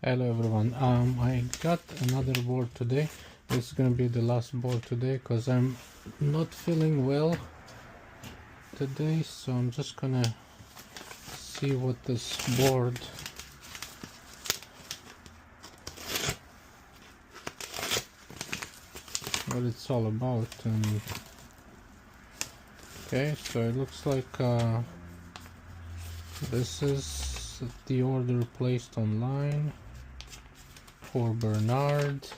Hello everyone. I got another board today. This is gonna be the last board today because I'm not feeling well today, so I'm just gonna see what this board what it's all about. And okay, so it looks like this is the order placed online for Bernard,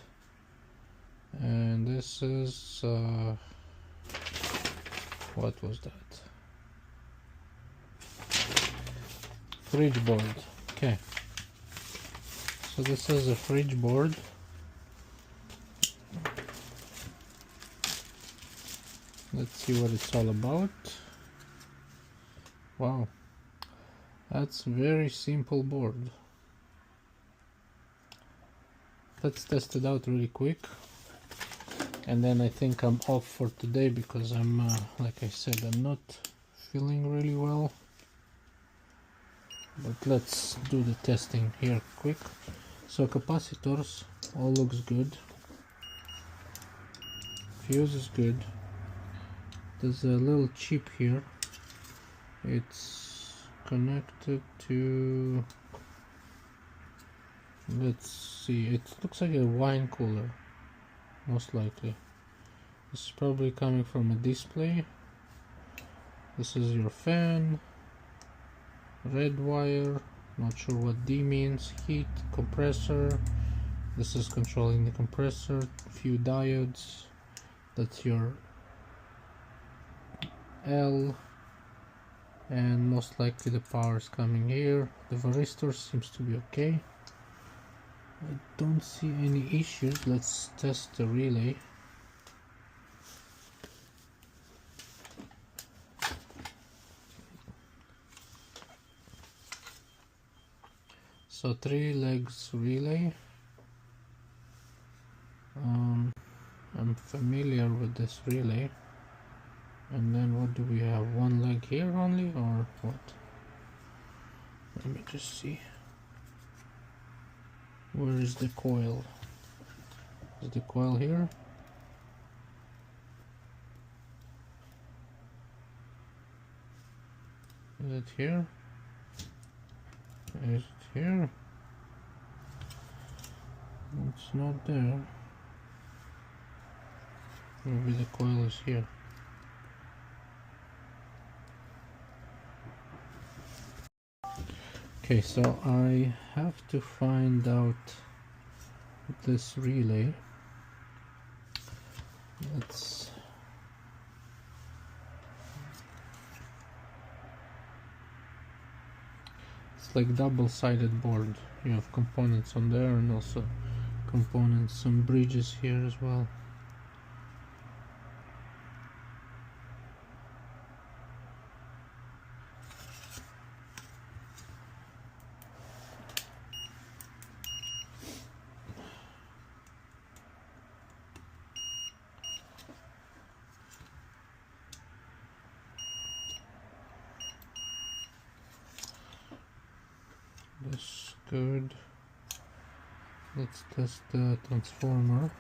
and this is what was that? Fridge board. Okay, so this is a fridge board. Let's see what it's all about. Wow, that's a very simple board. Let's test it out really quick, and then I think I'm off for today because I'm like I said, I'm not feeling really well. But let's do the testing here quick. So capacitors all looks good, fuse is good. There's a little chip here, it's connected to, let's see, it looks like a wine cooler, most likely. This is probably coming from a display. This is your fan, red wire, not sure what D means, heat, compressor. This is controlling the compressor, few diodes, that's your L, and most likely the power is coming here. The varistor seems to be okay. I don't see any issues. Let's test the relay. So 3 legs relay. I'm familiar with this relay. And then what do we have? One leg here only, or what? Let me just see. Where is the coil? Is the coil here? Is it here? Is it here? It's not there. Maybe the coil is here. Okay, so I have to find out this relay. It's like double-sided board. You have components on there and also components, some bridges here as well. That's good. Let's test the transformer.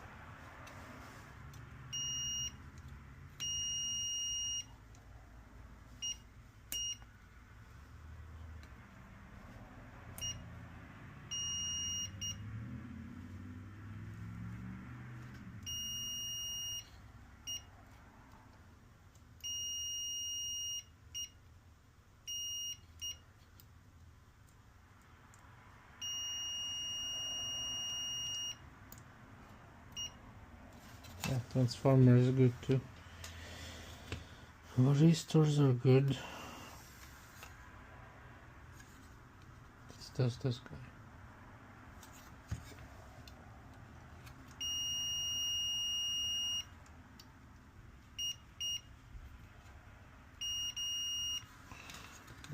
Yeah, transformer is good too. Resistors are good. Let's test this guy.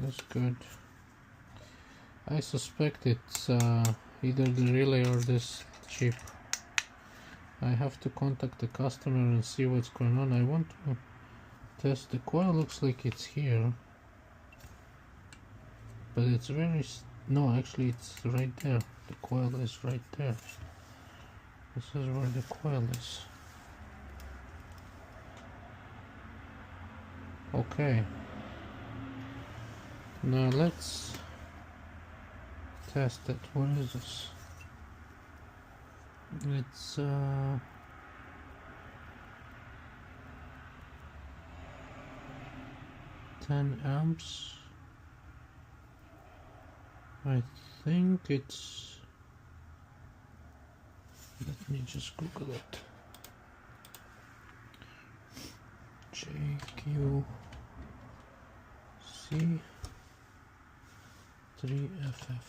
That's good. I suspect it's either the relay or this chip. I have to contact the customer and see what's going on. I want to the coil. Looks like it's here, but it's very No, actually it's right there. The coil is right there. This is where the coil is. Okay. Now let's test it. What is this? It's 10 amps. I think it's, let me just Google it. JQC 3FF.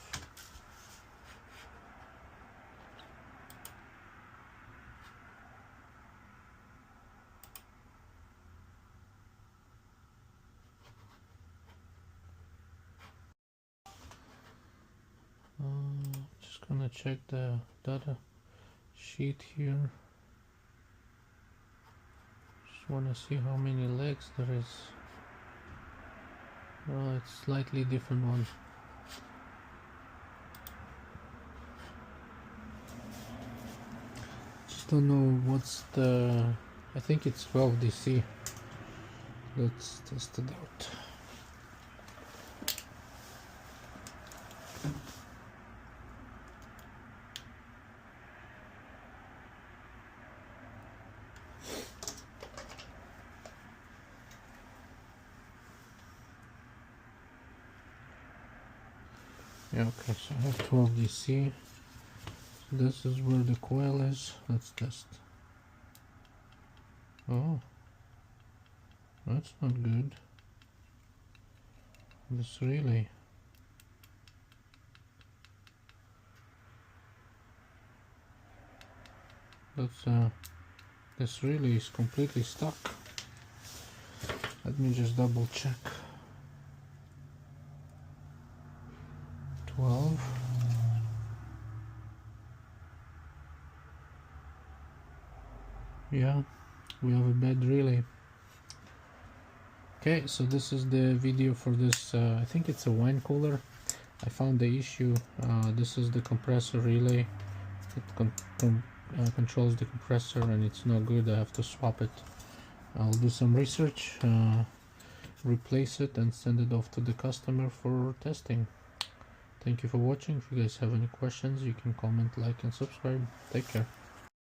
Just gonna check the data sheet here. Just wanna see how many legs there is. Oh, it's slightly different one. Just don't know what's the, I think it's 12 DC. Let's test it out. Yeah, okay, so I have 12 DC. So this is where the coil is. Let's test. Oh, that's not good. This relay. This relay is completely stuck. Let me just double check. 12. Yeah, we have a bad relay. Okay, so this is the video for this. I think it's a wine cooler. I found the issue. This is the compressor relay. It controls the compressor, and it's no good. I have to swap it. I'll do some research, replace it, and send it off to the customer for testing. Thank you for watching. If you guys have any questions, you can comment, like, and subscribe. Take care.